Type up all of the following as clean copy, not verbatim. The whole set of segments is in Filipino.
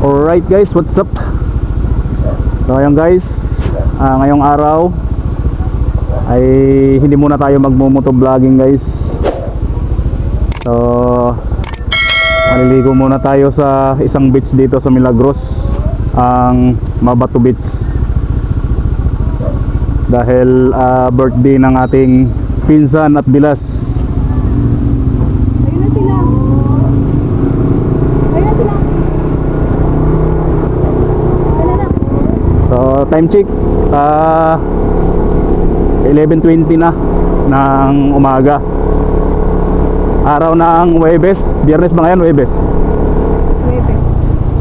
Alright guys, what's up? So ayan guys, ngayong araw ay hindi muna tayo magmumotovlogging guys. So maliligo muna tayo sa isang beach dito sa Milagros, ang Mabato Beach. Dahil birthday ng ating pinsan at bilas. So time check 11:20 na ng umaga. Araw ng Huwebes, Biyernes ba ngayon? Huwebes.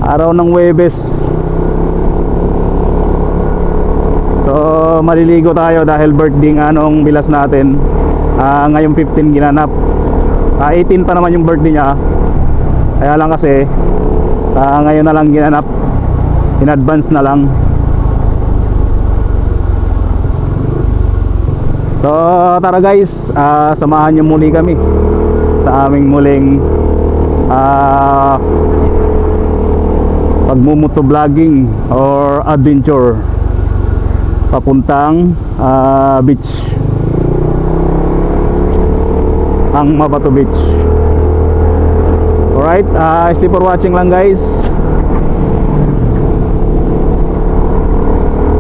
Araw ng Huwebes. So maliligo tayo dahil birthday nga nung bilas natin. Ngayong 15 ginanap. 18 pa naman yung birthday niya. Kaya lang kasi ngayon na lang ginanap. In advance na lang. So tara guys, samahan niyo muli kami sa aming muling pagmumotovlogging or adventure papuntang beach, ang Mabato Beach. Alright, stay for watching lang guys.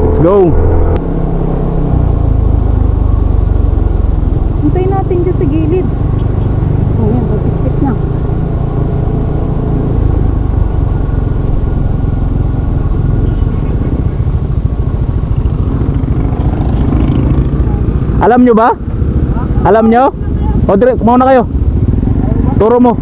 Let's go. Hintayin natin dyan sa gilid. Oh, yan. Pagpipit na. Alam nyo ba? Alam nyo? O, dire, mauna kayo. Turo mo.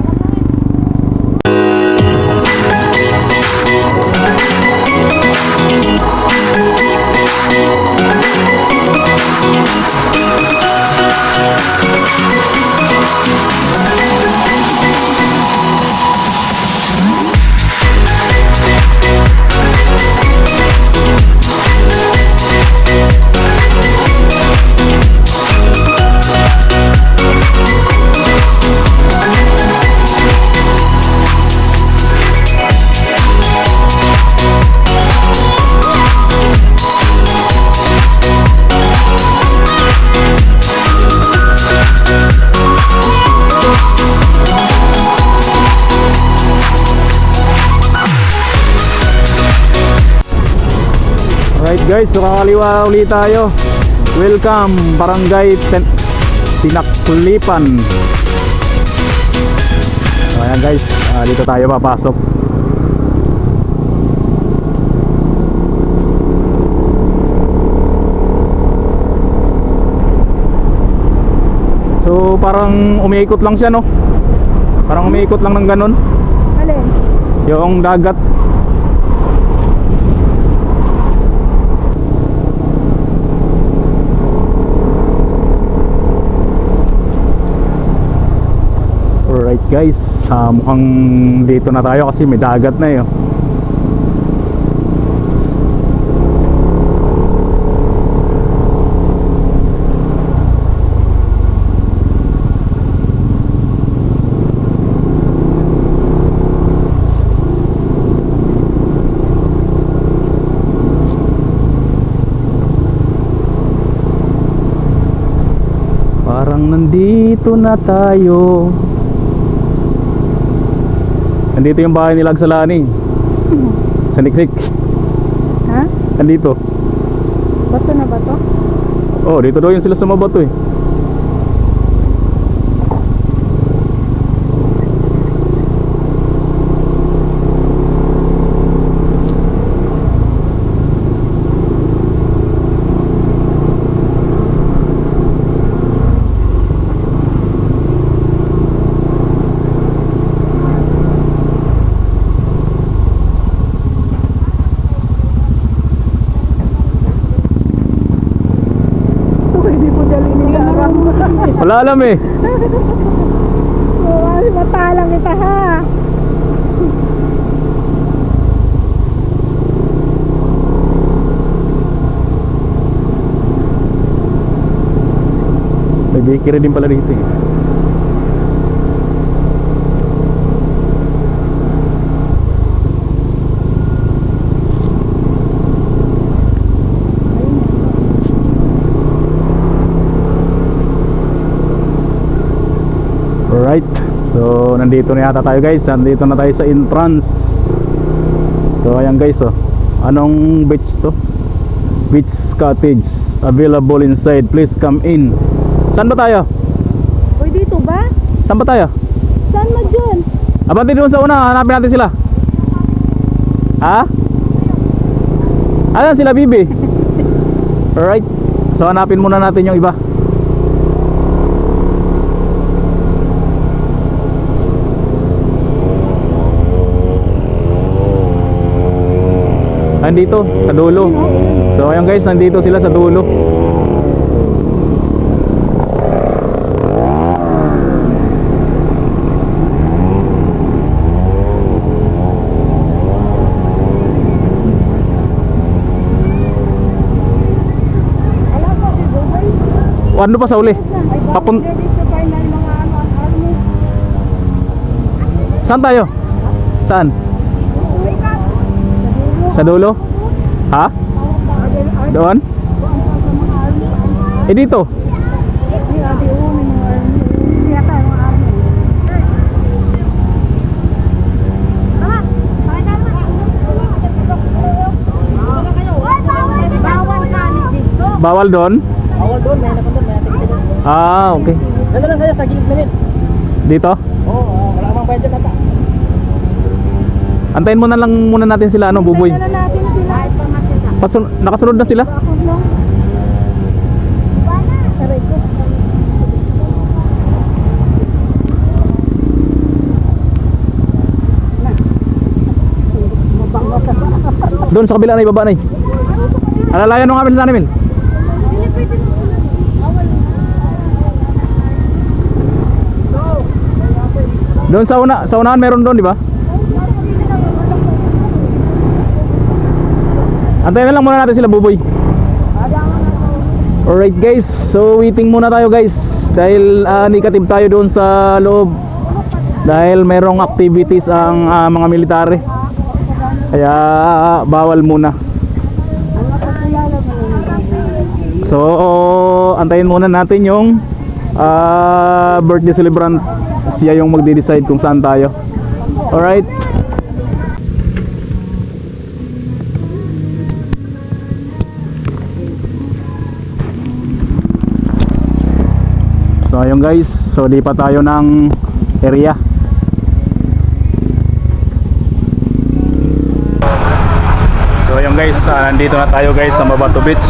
Alright guys, so kakaliwa ulit tayo. Welcome Barangay Tinaklipan. So ayan guys, dito tayo papasok. So parang umiikot lang siya, no? Parang umiikot lang ng ganun. Alin? Yung dagat. Alright guys, mukhang dito na tayo kasi may dagat na yun. Parang nandito na tayo. Nandito yung bahay ni Lagsalani. Sa Niknik. Ha? Nandito. Bato na ba to? Oh, dito daw yung sila sa Mabato eh. Wala alam eh. Matalang kita ha. May bakery din pala dito eh. nandito na yata tayo guys. Nandito na tayo sa entrance. So ayan guys, oh. Anong beach to? Beach cottage available inside. Please come in. Saan ba tayo? Uy, dito ba? Saan ba tayo? Saan mo dyan? Abante doon sa una, hanapin natin sila. Ha? Ayan sila, Bibi. Alright. So hanapin muna natin yung iba. Nandito sa dulo. So ayun guys, nandito sila sa dulo. Ano pa sa uli? Papun Saan tayo? Saan? Sa dulo? Ha? Doon? Eh dito? Bawal doon? Bawal doon, may napunta, may natin. Ah, okay. Dala lang kayo sa gilid na rin. Dito? Oo, wala kamang bayad na. Antayin mo na lang muna natin sila, ano, Buboy. Dala natin sila. Kahit pa masila. Nakasunod na sila? Ako lang. Aray ko. Doon sa kabila na ibaba na eh. Alalayan nung amin sila namin. Doon sa unahan meron doon, di ba? Antayin na lang muna natin sila, Buboy. Alright guys, so waiting muna tayo guys. Dahil negative tayo doon sa loob. Dahil merong activities ang mga military. Kaya bawal muna. So antayin muna natin yung birthday celebrant. Siya yung magde-decide kung saan tayo. Alright. So ayun guys, so lipat tayo ng area. So ayun guys, nandito na tayo guys sa Mabato Beach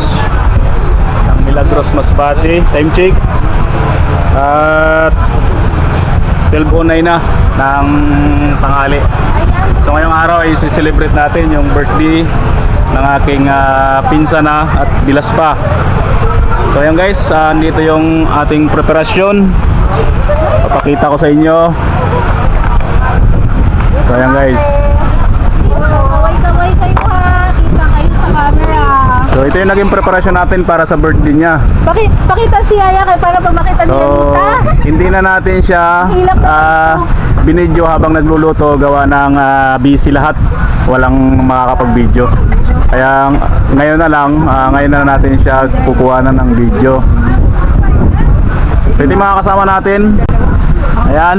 ng Milagros Masbate. Time check at 12:09 na ng tanghali. So ngayong araw ay celebrate natin yung birthday ng aking pinsan na at bilas pa. So ayan guys, dito yung ating preparasyon. Papakita ko sa inyo. So ayan guys. Kaway-kaway kayo ha. Kita kayo sa camera. So ito yung naging preparasyon natin para sa birthday niya. Pakita si Yaya kay para pag makita niya So hindi na natin siya binidyo habang nagluluto, gawa ng busy lahat. Walang makakapag-video. Kaya ngayon na lang, ngayon na natin siya kukuhanan ng video. So ito yung mga kasama natin. Ayan.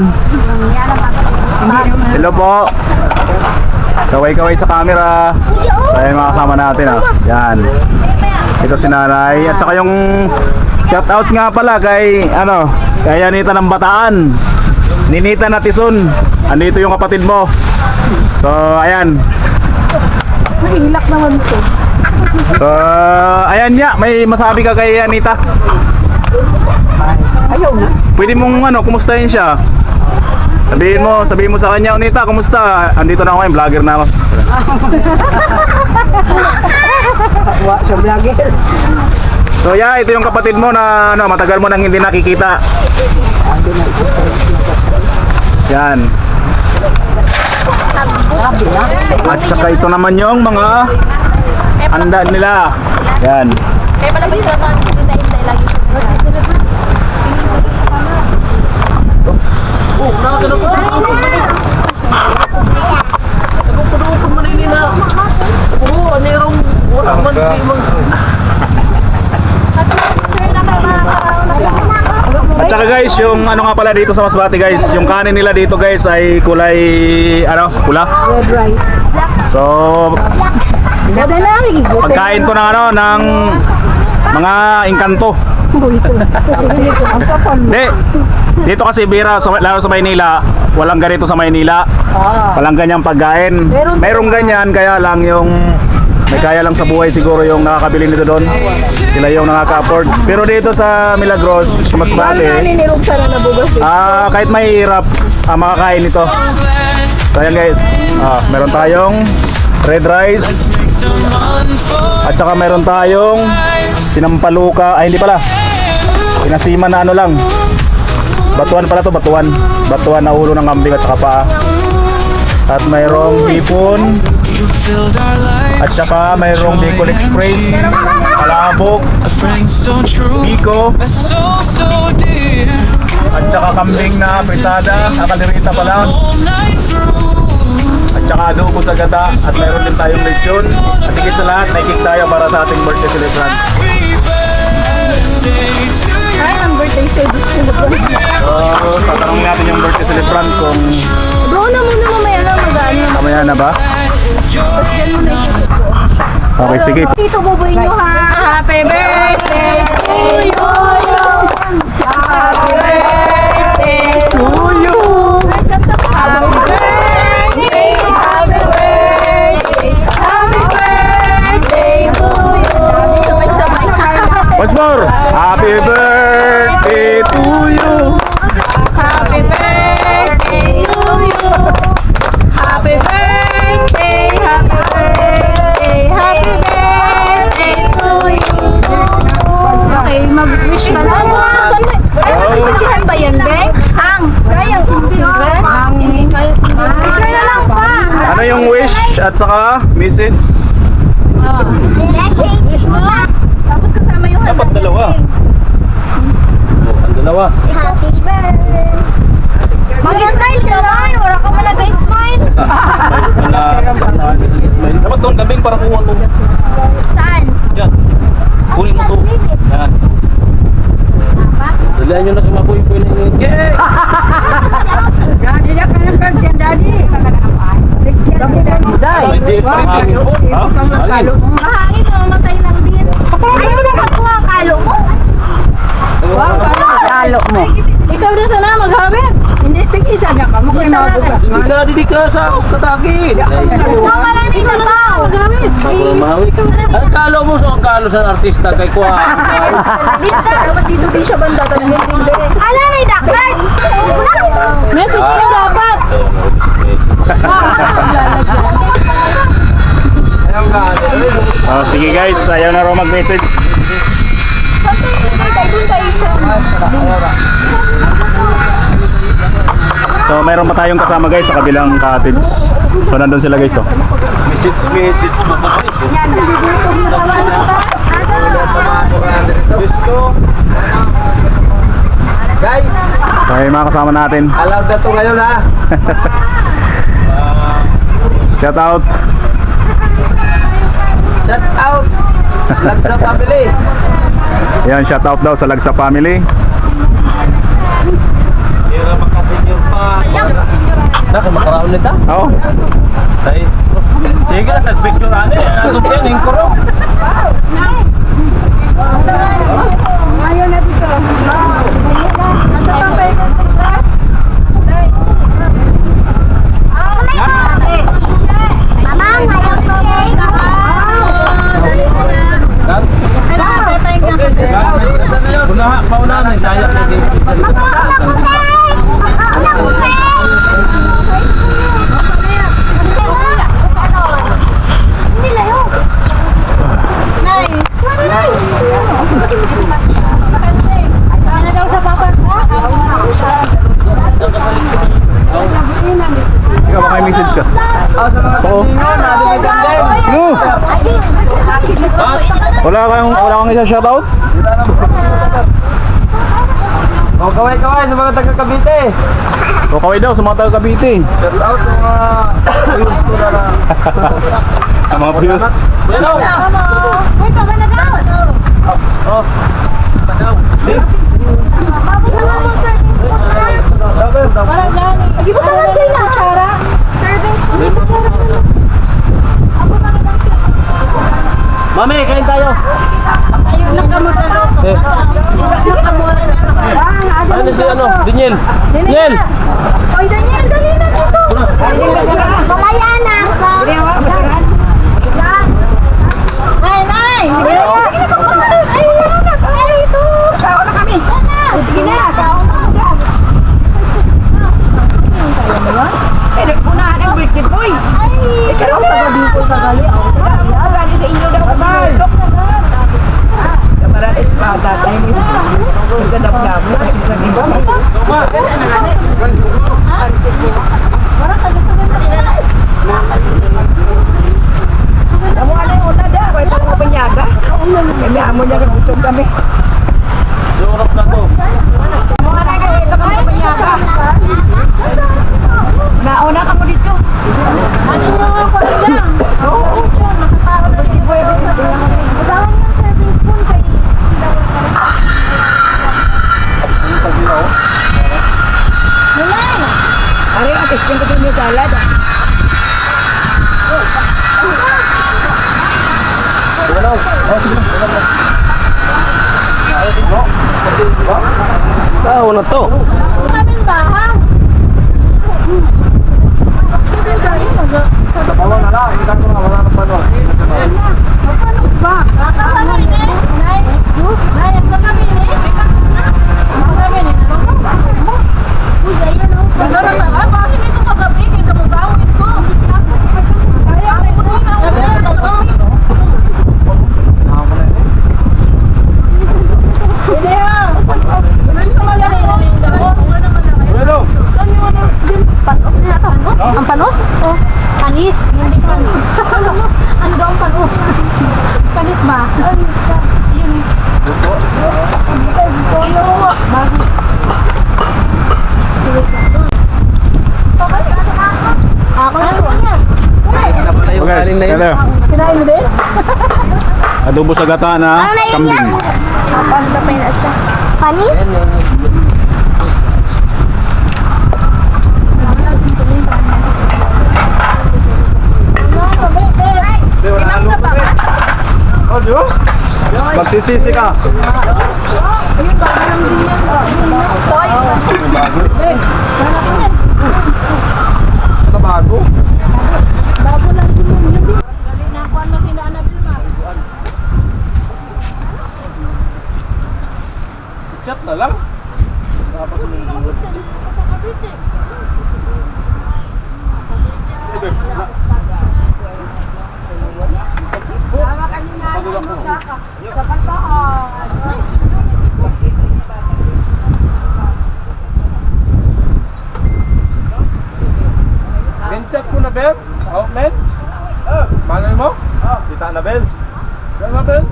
Hello po. Kaway-kaway sa camera. So ayan mga kasama natin. Yan. Ito si nanay. At saka yung shout out nga pala kay kay Anita ng Bataan. Ninita na Tison. Andito yung kapatid mo. So ayan. Mahilak naman to. So ayan niya, may masabi ka kay Anita? Ayaw na. Pwede mong kumustahin siya. Sabihin mo sa kanya, Anita, kumusta? Andito na ako ngayon, vlogger na ako. Wa siya vlogger. So yeah, ito yung kapatid mo na matagal mo nang hindi nakikita. Yan. At saka ito naman yung mga handa nila. Yan. Kaya pala ba sila mga hintay-hintay lagi? At saka guys, guys, yung ano nga pala dito sa Masbate guys, yung kanin nila dito guys ay kulay pula. Red rice. So Ganda lang. pagkain to ng ng mga engkanto. Hindi. Dito kasi bira, lalo sa Maynila, walang ganito sa Maynila. Walang ganyang pagkain. Mayroong ganyan, kaya lang yung may kaya lang sa buhay siguro yung nakakabili nito doon. Sila yung nakaka-afford. Pero dito sa Milagros, sa Masbate, kahit mahirap, makakain ito. So ayan guys, meron tayong red rice, at saka meron tayong sinampaluka, hindi pala, pinasiman na ano lang, batuan pala to, batuan na ulo ng kambing at saka paa. At mayroong hipon, at saka mayroong Bicol Express, palabok, biko, at saka kambing na fritada, kaldereta pala, at saka adobo sa gata, at mayroon din tayong lechon. At higit sa lahat, may cake tayo para sa ating birthday celebrant. Ay, ang birthday celebrant. So, tatanungin natin yung birthday celebrant kung Bro, na muna mamaya na mag-ano. mamaya na ba? Okay, sige. Dito bubuin nyo ha. Happy birthday to you. Happy birthday to you. Happy birthday, happy birthday, happy birthday to you. Sabay-sabay. Once more! Happy birthday to you! Happy birthday to you. Happy birthday, happy birthday, happy birthday to you. Okay, mag-wish ka na. Saan mo? Ay, masisindihan ba yan, Beng? Ang, kaya sindihan? Ang, kaya sindihan. Picture na lang pa. Ano yung wish at saka message? Tapos kasama yung Dapat dalawa. Ang dalawa. Happy birthday. Mag-smile ka man. Wala ka malagay-smile. Dapat doon gabing para kuha to. Saan? Diyan. Kunin mo to. Yan. Dalihan nyo na kumapuy-puy na yun. Yay! Hindi, parang po. Ha? Alin? Mahangin, mamatay lang din. Ayaw na magkuha ang kalo mo. Kalo mo. Ikaw na sana maghabit. Hindi, tig-isa na ka. Hindi ka sa tagin. Tama lang dito na tao. Maghabit. Mahawi ka. Ang kalo mo sa artista kay Kuha. Dapat dito di siya banda. Ala na yung dakart. Message mo dapat. Sige guys, ayaw na raw mag-message. So mayroon pa tayong kasama guys sa kabilang cottage. So nandun sila guys oh. Message mo pa rin. Guys, Okay, mga kasama natin. allowed na to ngayon ha. Shout out. Shout out. Lagsa family. Yan, shout out daw sa Lagsa family. Tira makasenyor pa. Nak makaraon nita. Oh. Tay. Sige na nagpicture ani. Ano yan yung kuro? Ayaw na dito. Nasa papel ka dito. Mama, ngayon ko Paunahan ay sayang na din. Ikaw, baka may message ka. Oo. No. Wala kang isa shout out? Oh, kaway-kaway sa mga taga-Cavite. O kaway daw sa mga taga Cavite. Shout out sa mga viewers ko na. Sa mga views. Hello. Uy, kami na daw. Oh. Padaw. Mabot na nga mo, sir. daw. Parang gani. Lagi mo talang din na. Kutsara. Serving spoon. Mami, kain tayo. Ayun na kamo na loko. Eh, ano si ano? Daniel. Daniel! Oy, Daniel, dali na dito. Malaya na ako. Nay, nay. Sige na. Ay, ay, sus. Sao na kami. Sige na. Sao na. Eh, nagpunahan ang birthday boy. Ay, ikaw ang taga-biko sa gali. Gani sa inyo daw. Abay. Kamaran espada. Tayo mo. Nagkadap-dap. Wala ka sa ganun. Amo ano yung una da, kaya pang mapanyaga. Kami amo niya kagusog kami. Durok na to. Amo ano kaya ito kang mapanyaga. Nauna ka mo dito. Ano yung ako lang? Oo. Makatawag na si Boy. Bawang yung serving spoon kay Ari, atis ko ito yung salad. Tao na to. Kaming bahang. Sa bawang na lang. Ikan ko na. Wala nang paano. Bueno. panos na ito. Ang panos? Oh, panis. Hindi panis. Ano daw ang panos? Panis ba? Yun. Ako na po. Okay, kaya Kinain mo din? adobo sa gata na kambing. Pagdapay na siya. Panis? Magsisisi ka. Ito bago. Chat na lang. Chat ko na, Bel. Oh, men. Malay mo? Kita na, Bel. Bel na, Bel.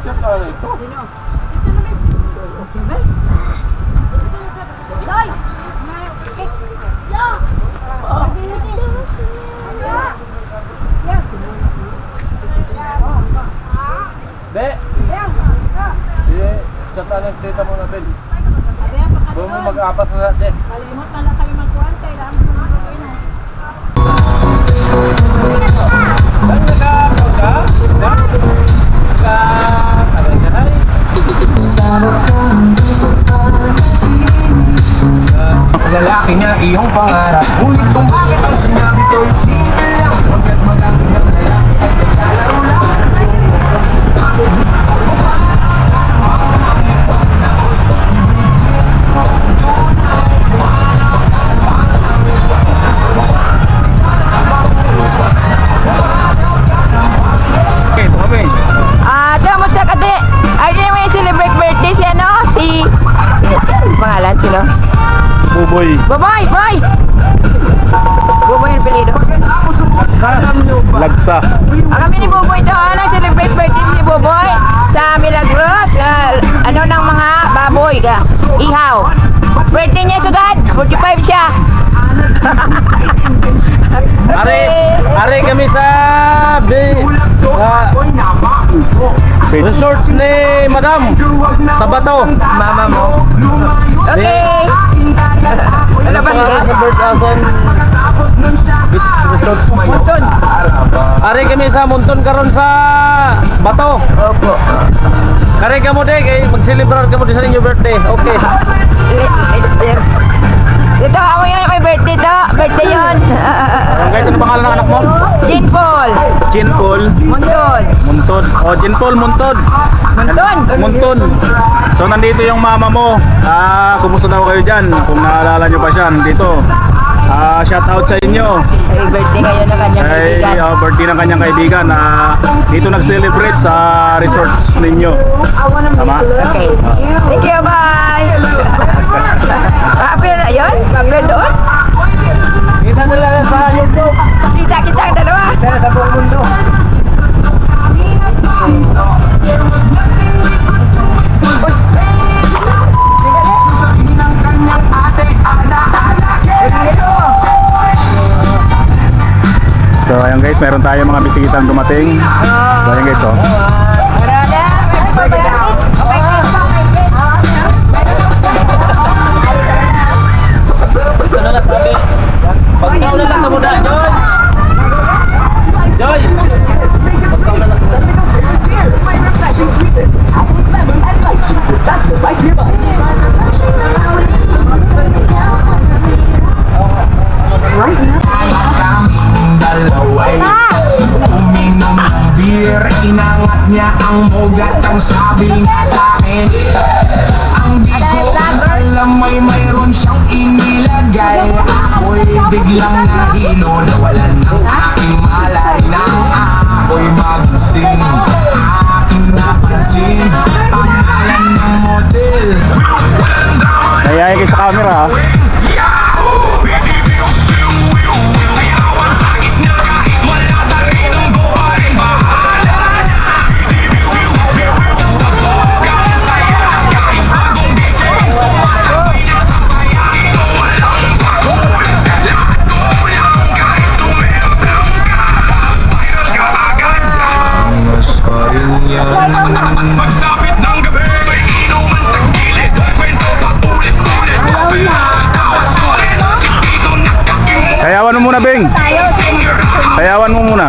Chat na ito. Loy! Lo! Be. Sige, chat na lang data mo na, Bel. Doon mo mag-apat na natin. Kalimot na lang kami magkuhan. Kailangan mo naman gawin na. Saan naka-punta? Naka-tagay. Lalaki niya iyong pangarap. Ngunit kung bakit ang sinabi ko'y simple lang. Pagkat magaling ng lalaki ay naglalaro lang. Okay, ito kami. Damo sa kati. Ay, di may celebrate birthday si ano? Si pangalan sino? Buboy. Boboy, boy. Boboy ang pilido. Lagsa. Kami ni Boboy doon, nag-celebrate birthday si Boboy sa Milagros. Ano ng mga baboy ka? Ihaw. Birthday niya sugad, 45 siya. Are kami sa Ako'y namang Resort ni Madam sa Bato. Mama mo. Okay. Ano pa sa Bertasan Beach Resort? Munton. Ari kami sa Munton karon sa Bato. Opo. Kare ka mo de kay mag-celebrar ka mo di sa inyong birthday. Okay. Ito, ako yun, may birthday to. Birthday yun. Guys, ano pangalan ng anak mo? Jean Paul. Jean Paul Munton. Muntod. Oh, Jean Paul Muntod. Munton. Muntod. So nandito yung mama mo. Kumusta daw kayo dyan? Kung naalala nyo pa siya, nandito. Shout out sa inyo. Ay, birthday kayo ng kanyang kaibigan. Birthday ng kanyang kaibigan. Dito nag-celebrate sa resorts ninyo. Tama? Okay. Thank you, bye. Apir na yun? Apir doon? Kita nila sa YouTube. Kita kita ang dalawa. Pero sa buong mundo. So ayun guys, meron tayo mga bisitang dumating. So ayun guys, oh. Ano lang sabi? Pagkaw na lang sa muna, Joy! Joy! Pagkaw na lang sa Kaming dalaway uminom ng beer, inangat niya ang mugat, ang sabi niya sa'kin, ang di ko alam may mayroon siyang inilagay. Ako'y biglang nahilo, nawalan ng aking malay, nang ako'y magising, aking napansin pangalan ng model. Kaya kayo sa camera, ha. Pagsapit ng gabi, may inuman sa gilid, kwento pa ulit-ulit, Sayawan mo muna, Bing. Sayawan mo muna.